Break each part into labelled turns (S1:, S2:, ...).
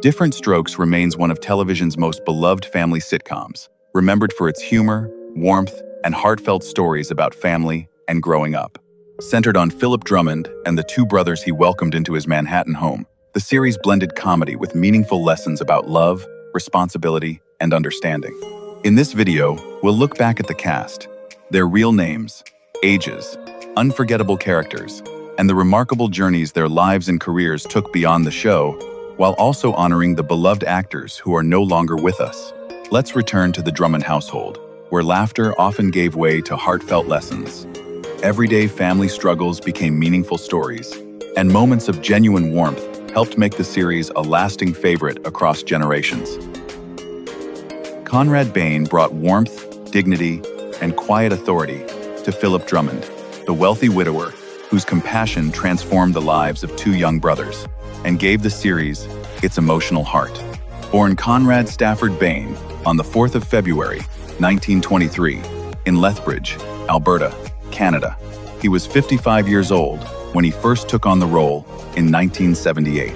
S1: Diff'rent Strokes remains one of television's most beloved family sitcoms, remembered for its humor, warmth, and heartfelt stories about family and growing up. Centered on Philip Drummond and the two brothers he welcomed into his Manhattan home, the series blended comedy with meaningful lessons about love, responsibility, and understanding. In this video, we'll look back at the cast, their real names, ages, unforgettable characters, and the remarkable journeys their lives and careers took beyond the show, while also honoring the beloved actors who are no longer with us. Let's return to the Drummond household, where laughter often gave way to heartfelt lessons. Everyday family struggles became meaningful stories, and moments of genuine warmth helped make the series a lasting favorite across generations. Conrad Bain brought warmth, dignity, and quiet authority to Philip Drummond, the wealthy widower whose compassion transformed the lives of two young brothers and gave the series its emotional heart. Born Conrad Stafford Bain on the 4th of February, 1923, in Lethbridge, Alberta, Canada, he was 55 years old when he first took on the role in 1978.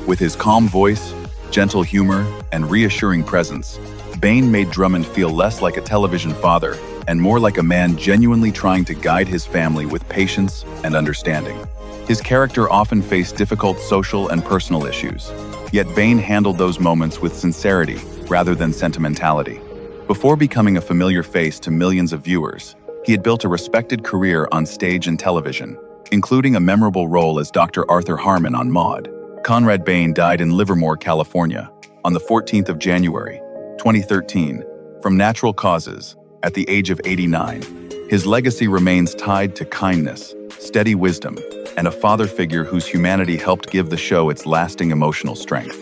S1: With his calm voice, gentle humor, and reassuring presence, Bain made Drummond feel less like a television father and more like a man genuinely trying to guide his family with patience and understanding. His character often faced difficult social and personal issues, yet Bain handled those moments with sincerity rather than sentimentality. Before becoming a familiar face to millions of viewers, he had built a respected career on stage and television, including a memorable role as Dr. Arthur Harmon on Maude. Conrad Bain died in Livermore, California, on the 14th of January, 2013, from natural causes, at the age of 89. His legacy remains tied to kindness, steady wisdom, and a father figure whose humanity helped give the show its lasting emotional strength.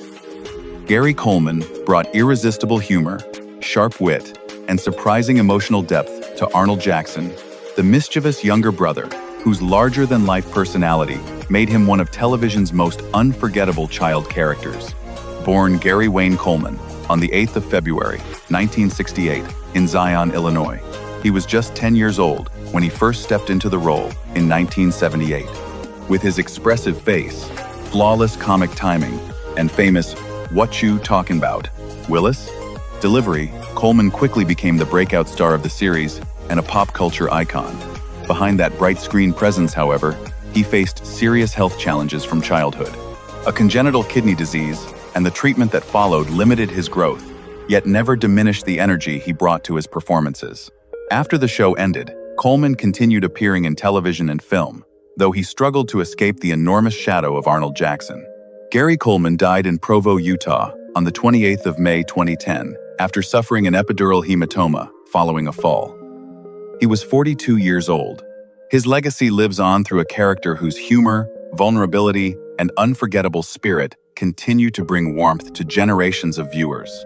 S1: Gary Coleman brought irresistible humor, sharp wit, and surprising emotional depth to Arnold Jackson, the mischievous younger brother, whose larger-than-life personality made him one of television's most unforgettable child characters. Born Gary Wayne Coleman on the 8th of February, 1968, in Zion, Illinois, he was just 10 years old when he first stepped into the role in 1978. With his expressive face, flawless comic timing, and famous "What You Talkin' About, Willis?" delivery, Coleman quickly became the breakout star of the series and a pop culture icon. Behind that bright screen presence, however, he faced serious health challenges from childhood. A congenital kidney disease and the treatment that followed limited his growth, yet never diminished the energy he brought to his performances. After the show ended, Coleman continued appearing in television and film, though he struggled to escape the enormous shadow of Arnold Jackson. Gary Coleman died in Provo, Utah, on the 28th of May 2010, after suffering an epidural hematoma following a fall. He was 42 years old. His legacy lives on through a character whose humor, vulnerability, and unforgettable spirit continue to bring warmth to generations of viewers.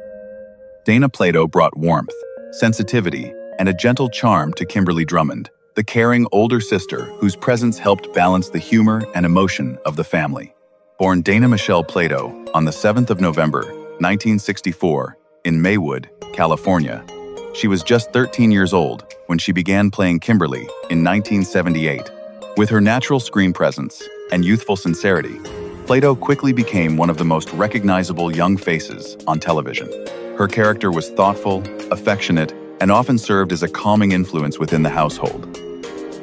S1: Dana Plato brought warmth, sensitivity, and a gentle charm to Kimberly Drummond, the caring older sister whose presence helped balance the humor and emotion of the family. Born Dana Michelle Plato on the 7th of November, 1964, in Maywood, California, she was just 13 years old when she began playing Kimberly in 1978. With her natural screen presence and youthful sincerity, Plato quickly became one of the most recognizable young faces on television. Her character was thoughtful, affectionate, and often served as a calming influence within the household,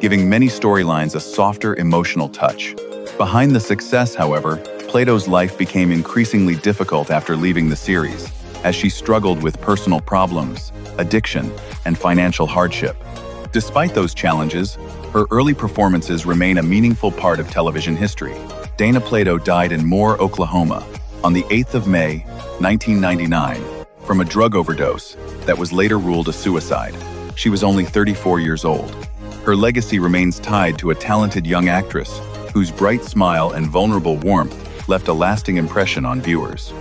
S1: giving many storylines a softer emotional touch. Behind the success, however, Plato's life became increasingly difficult after leaving the series, as she struggled with personal problems, addiction, and financial hardship. Despite those challenges, her early performances remain a meaningful part of television history. Dana Plato died in Moore, Oklahoma, on the 8th of May, 1999, from a drug overdose that was later ruled a suicide. She was only 34 years old. Her legacy remains tied to a talented young actress whose bright smile and vulnerable warmth left a lasting impression on viewers.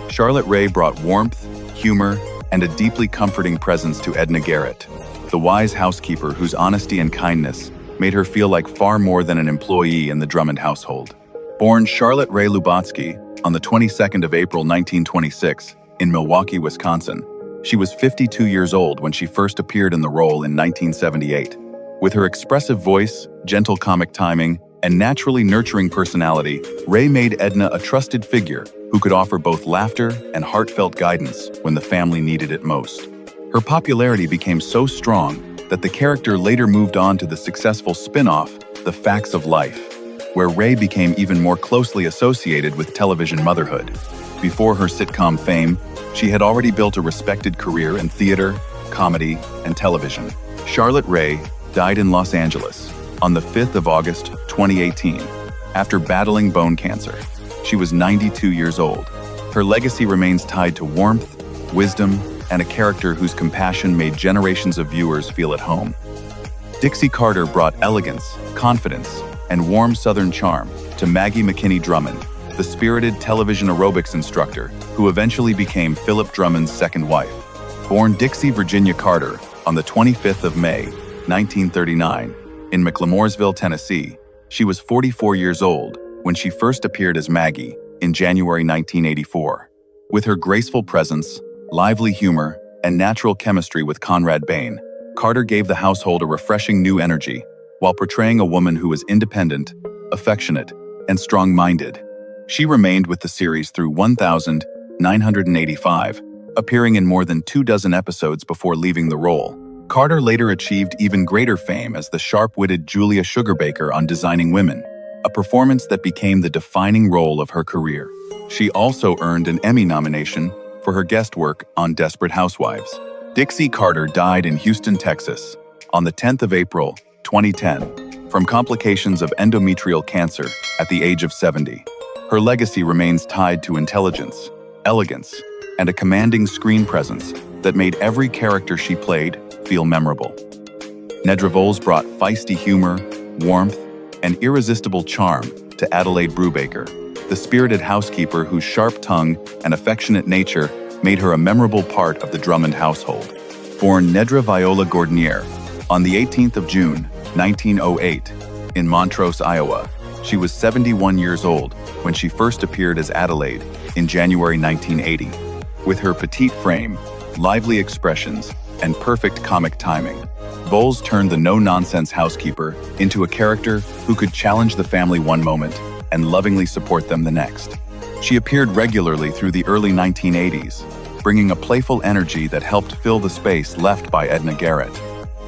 S1: Charlotte Rae brought warmth, humor, and a deeply comforting presence to Edna Garrett, the wise housekeeper whose honesty and kindness made her feel like far more than an employee in the Drummond household. Born Charlotte Rae Lubotsky on the 22nd of April 1926 in Milwaukee, Wisconsin, she was 52 years old when she first appeared in the role in 1978. With her expressive voice, gentle comic timing, and naturally nurturing personality, Rae made Edna a trusted figure who could offer both laughter and heartfelt guidance when the family needed it most. Her popularity became so strong that the character later moved on to the successful spin-off, The Facts of Life, where Ray became even more closely associated with television motherhood. Before her sitcom fame, she had already built a respected career in theater, comedy, and television. Charlotte Ray died in Los Angeles on the 5th of August, 2018, after battling bone cancer. She was 92 years old. Her legacy remains tied to warmth, wisdom, and a character whose compassion made generations of viewers feel at home. Dixie Carter brought elegance, confidence, and warm Southern charm to Maggie McKinney Drummond, the spirited television aerobics instructor who eventually became Philip Drummond's second wife. Born Dixie Virginia Carter on the 25th of May, 1939, in McLemoresville, Tennessee, she was 44 years old when she first appeared as Maggie in January 1984. With her graceful presence, lively humor, and natural chemistry with Conrad Bain, Carter gave the household a refreshing new energy while portraying a woman who was independent, affectionate, and strong-minded. She remained with the series through 1,985, appearing in more than 24 episodes before leaving the role. Carter later achieved even greater fame as the sharp-witted Julia Sugarbaker on Designing Women, a performance that became the defining role of her career. She also earned an Emmy nomination for her guest work on Desperate Housewives. Dixie Carter died in Houston, Texas, on the 10th of April, 2010, from complications of endometrial cancer at the age of 70. Her legacy remains tied to intelligence, elegance, and a commanding screen presence that made every character she played feel memorable. Nedra Voles brought feisty humor, warmth, and irresistible charm to Adelaide Brubaker, the spirited housekeeper whose sharp tongue and affectionate nature made her a memorable part of the Drummond household. Born Nedra Viola Gordonier on the 18th of June, 1908, in Montrose, Iowa, she was 71 years old when she first appeared as Adelaide in January 1980. With her petite frame, lively expressions, and perfect comic timing, Voles turned the no-nonsense housekeeper into a character who could challenge the family one moment and lovingly support them the next. She appeared regularly through the early 1980s, bringing a playful energy that helped fill the space left by Edna Garrett.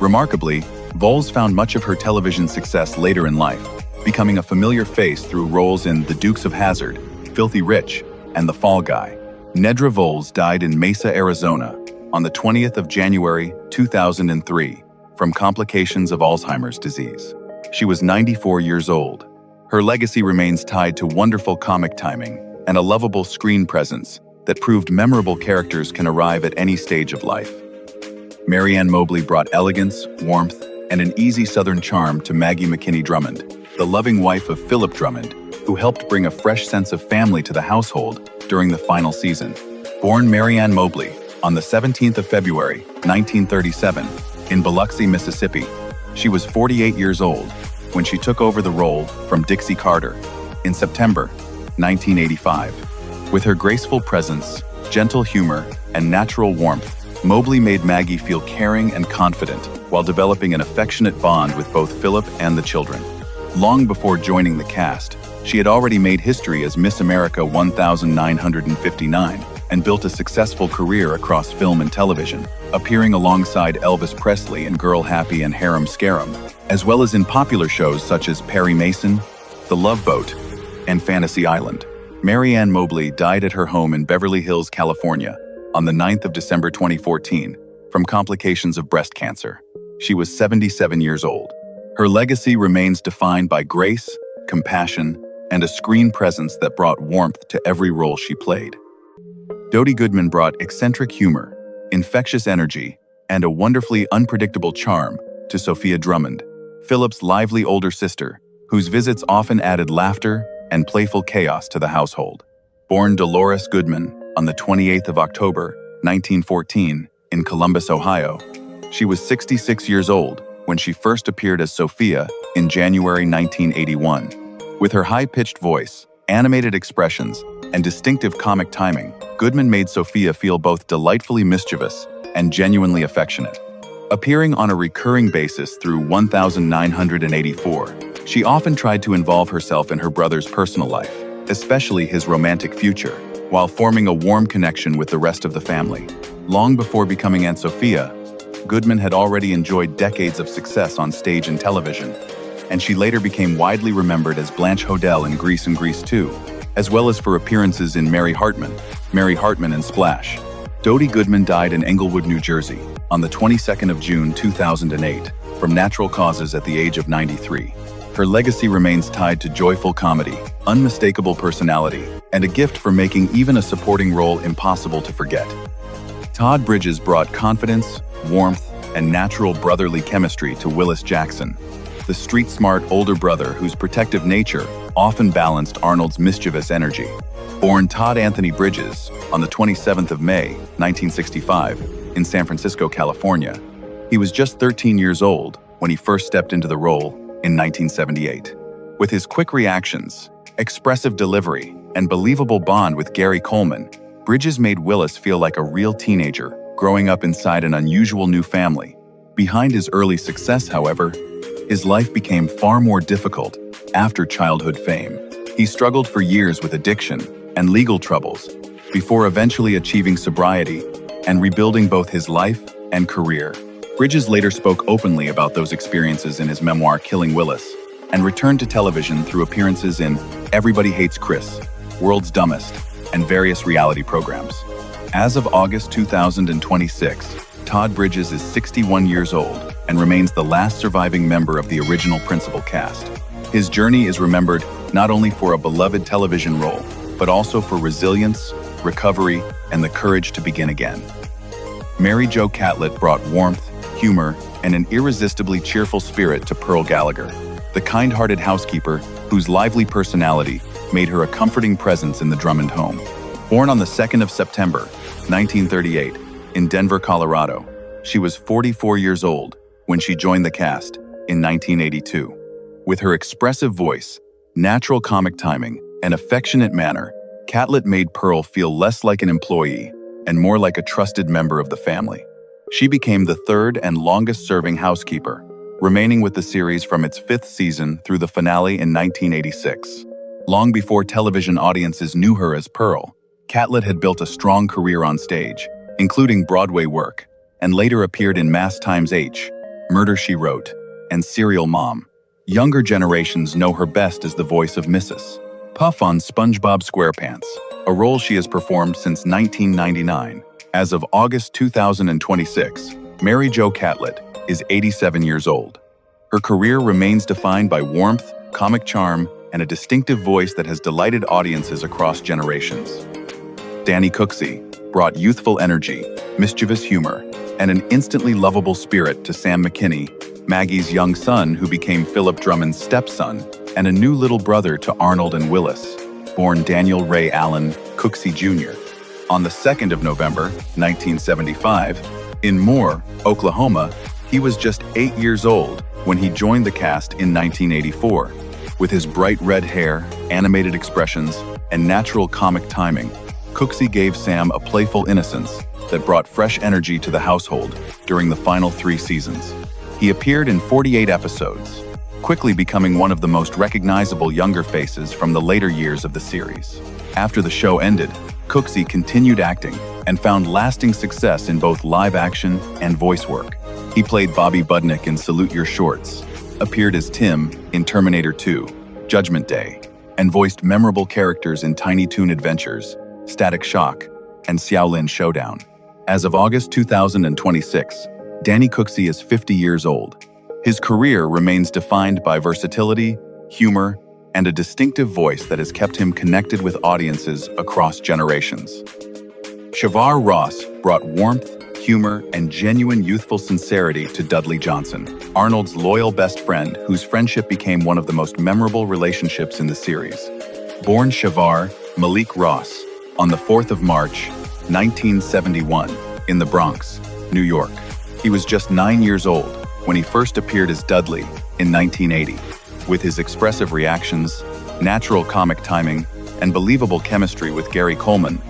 S1: Remarkably, Voles found much of her television success later in life, becoming a familiar face through roles in The Dukes of Hazzard, Filthy Rich, and The Fall Guy. Nedra Voles died in Mesa, Arizona, on the 20th of January, 2003, from complications of Alzheimer's disease. She was 94 years old. Her legacy remains tied to wonderful comic timing and a lovable screen presence that proved memorable characters can arrive at any stage of life. Marianne Mobley brought elegance, warmth, and an easy Southern charm to Maggie McKinney Drummond, the loving wife of Philip Drummond, who helped bring a fresh sense of family to the household during the final season. Born Marianne Mobley on the 17th of February, 1937, in Biloxi, Mississippi, she was 48 years old when she took over the role from Dixie Carter in September 1985. With her graceful presence, gentle humor, and natural warmth, Mobley made Maggie feel caring and confident while developing an affectionate bond with both Philip and the children. Long before joining the cast, she had already made history as Miss America 1959 and built a successful career across film and television, appearing alongside Elvis Presley in Girl Happy and Harem Scarum, as well as in popular shows such as Perry Mason, The Love Boat, and Fantasy Island. Marianne Mobley died at her home in Beverly Hills, California, on the 9th of December 2014, from complications of breast cancer. She was 77 years old. Her legacy remains defined by grace, compassion, and a screen presence that brought warmth to every role she played. Dodie Goodman brought eccentric humor, infectious energy, and a wonderfully unpredictable charm to Sophia Drummond, Philip's lively older sister, whose visits often added laughter and playful chaos to the household. Born Dolores Goodman on the 28th of October, 1914, in Columbus, Ohio, she was 66 years old when she first appeared as Sophia in January 1981. With her high-pitched voice, animated expressions, and distinctive comic timing, Goodman made Sophia feel both delightfully mischievous and genuinely affectionate. Appearing on a recurring basis through 1984, she often tried to involve herself in her brother's personal life, especially his romantic future, while forming a warm connection with the rest of the family. Long before becoming Aunt Sophia, Goodman had already enjoyed decades of success on stage and television, and she later became widely remembered as Blanche Hodel in Grease and Grease 2, as well as for appearances in Mary Hartman and Splash. Dodie Goodman died in Englewood, New Jersey, on the 22nd of June 2008, from natural causes at the age of 93. Her legacy remains tied to joyful comedy, unmistakable personality, and a gift for making even a supporting role impossible to forget. Todd Bridges brought confidence, warmth, and natural brotherly chemistry to Willis Jackson, the street-smart older brother whose protective nature often balanced Arnold's mischievous energy. Born Todd Anthony Bridges on the 27th of May, 1965, in San Francisco, California, he was just 13 years old when he first stepped into the role in 1978. With his quick reactions, expressive delivery, and believable bond with Gary Coleman, Bridges made Willis feel like a real teenager growing up inside an unusual new family. Behind his early success, however, his life became far more difficult after childhood fame. He struggled for years with addiction and legal troubles before eventually achieving sobriety and rebuilding both his life and career. Bridges later spoke openly about those experiences in his memoir Killing Willis, and returned to television through appearances in Everybody Hates Chris, World's Dumbest, and various reality programs. As of August 2026, Todd Bridges is 61 years old and remains the last surviving member of the original principal cast. His journey is remembered not only for a beloved television role, but also for resilience, recovery, and the courage to begin again. Mary Jo Catlett brought warmth, humor, and an irresistibly cheerful spirit to Pearl Gallagher, the kind-hearted housekeeper whose lively personality made her a comforting presence in the Drummond home. Born on the 2nd of September, 1938, in Denver, Colorado, she was 44 years old when she joined the cast in 1982. With her expressive voice, natural comic timing, and affectionate manner, Catlett made Pearl feel less like an employee and more like a trusted member of the family. She became the third and longest-serving housekeeper, remaining with the series from its 5th season through the finale in 1986. Long before television audiences knew her as Pearl, Catlett had built a strong career on stage, including Broadway work, and later appeared in Mass Times H, Murder, She Wrote, and Serial Mom. Younger generations know her best as the voice of Mrs. Puff on SpongeBob SquarePants, a role she has performed since 1999. As of August 2026, Mary Jo Catlett is 87 years old. Her career remains defined by warmth, comic charm, and a distinctive voice that has delighted audiences across generations. Danny Cooksey brought youthful energy, mischievous humor, and an instantly lovable spirit to Sam McKinney, Maggie's young son who became Philip Drummond's stepson, and a new little brother to Arnold and Willis, born Daniel Ray Allen Cooksey Jr. On the 2nd of November, 1975, in Moore, Oklahoma, he was just 8 years old when he joined the cast in 1984. With his bright red hair, animated expressions, and natural comic timing, Cooksey gave Sam a playful innocence that brought fresh energy to the household during the final 3 seasons. He appeared in 48 episodes, quickly becoming one of the most recognizable younger faces from the later years of the series. After the show ended, Cooksey continued acting and found lasting success in both live action and voice work. He played Bobby Budnick in Salute Your Shorts, appeared as Tim in Terminator 2, Judgment Day, and voiced memorable characters in Tiny Toon Adventures, Static Shock, and Xiaolin Showdown. As of August 2026, Danny Cooksey is 50 years old. His career remains defined by versatility, humor, and a distinctive voice that has kept him connected with audiences across generations. Shavar Ross brought warmth, humor, and genuine youthful sincerity to Dudley Johnson, Arnold's loyal best friend whose friendship became one of the most memorable relationships in the series. Born Shavar Malik Ross on the 4th of March, 1971, in the Bronx, New York. He was just 9 years old when he first appeared as Dudley in 1980. With his expressive reactions, natural comic timing, and believable chemistry with Gary Coleman,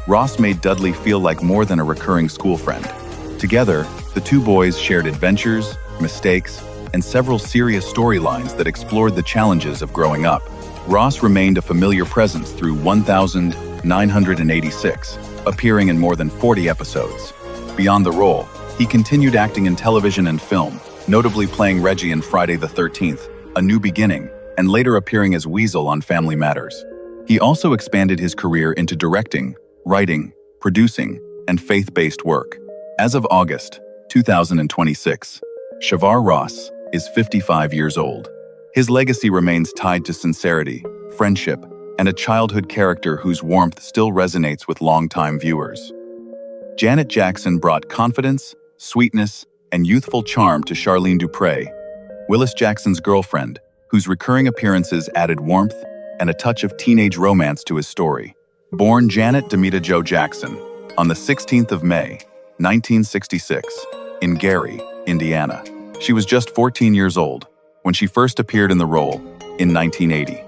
S1: Ross made Dudley feel like more than a recurring school friend. Together, the two boys shared adventures, mistakes, and several serious storylines that explored the challenges of growing up. Ross remained a familiar presence through 1000, 986, appearing in more than 40 episodes. Beyond the role, he continued acting in television and film, notably playing Reggie in Friday the 13th, A New Beginning, and later appearing as Weasel on Family Matters. He also expanded his career into directing, writing, producing, and faith-based work. As of August 2026, Shavar Ross is 55 years old. His legacy remains tied to sincerity, friendship, and a childhood character whose warmth still resonates with longtime viewers. Janet Jackson brought confidence, sweetness, and youthful charm to Charlene Dupre, Willis Jackson's girlfriend, whose recurring appearances added warmth and a touch of teenage romance to his story. Born Janet Demita Jo Jackson on the 16th of May, 1966, in Gary, Indiana. She was just 14 years old when she first appeared in the role in 1980.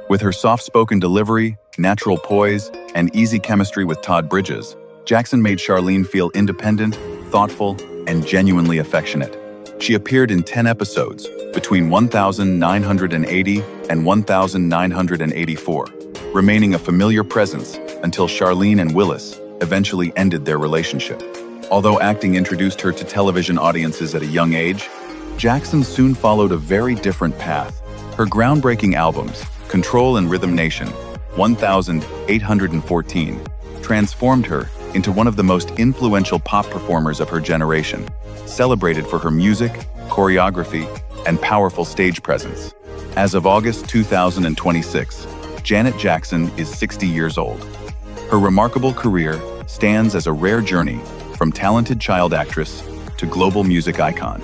S1: With her soft-spoken delivery, natural poise, and easy chemistry with Todd Bridges, Jackson made Charlene feel independent, thoughtful, and genuinely affectionate. She appeared in 10 episodes between 1980 and 1984, remaining a familiar presence until Charlene and Willis eventually ended their relationship. Although acting introduced her to television audiences at a young age, Jackson soon followed a very different path. Her groundbreaking albums, Control and Rhythm Nation, 1814, transformed her into one of the most influential pop performers of her generation, celebrated for her music, choreography, and powerful stage presence. As of August 2026, Janet Jackson is 60 years old. Her remarkable career stands as a rare journey from talented child actress to global music icon.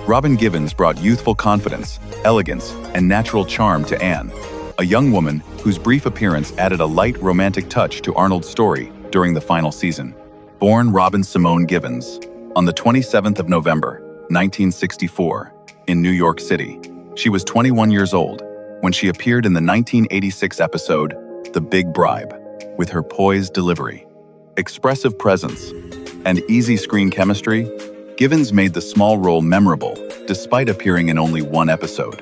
S1: Robin Givens brought youthful confidence, elegance, and natural charm to Anne, a young woman whose brief appearance added a light romantic touch to Arnold's story during the final season. Born Robin Simone Givens on the 27th of November, 1964, in New York City. She was 21 years old when she appeared in the 1986 episode, The Big Bribe. With her poised delivery, expressive presence, and easy screen chemistry, Givens made the small role memorable despite appearing in only one episode.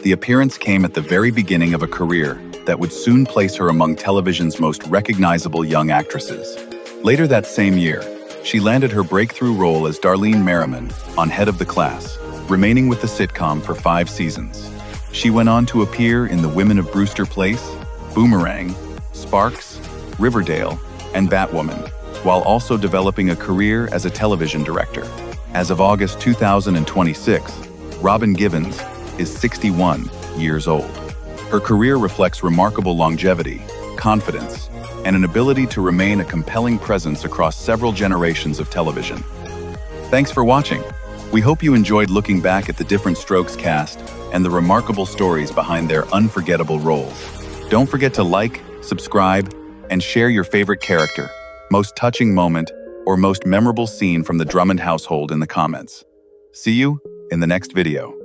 S1: The appearance came at the very beginning of a career that would soon place her among television's most recognizable young actresses. Later that same year, she landed her breakthrough role as Darlene Merriman on Head of the Class, remaining with the sitcom for 5 seasons. She went on to appear in The Women of Brewster Place, Boomerang, Sparks, Riverdale, and Batwoman, while also developing a career as a television director. As of August 2026, Robin Givens is 61 years old. Her career reflects remarkable longevity, confidence, and an ability to remain a compelling presence across several generations of television. Thanks for watching. We hope you enjoyed looking back at the Diff'rent Strokes cast and the remarkable stories behind their unforgettable roles. Don't forget to like, subscribe, and share your favorite character, most touching moment, or most memorable scene from the Drummond household in the comments. See you in the next video.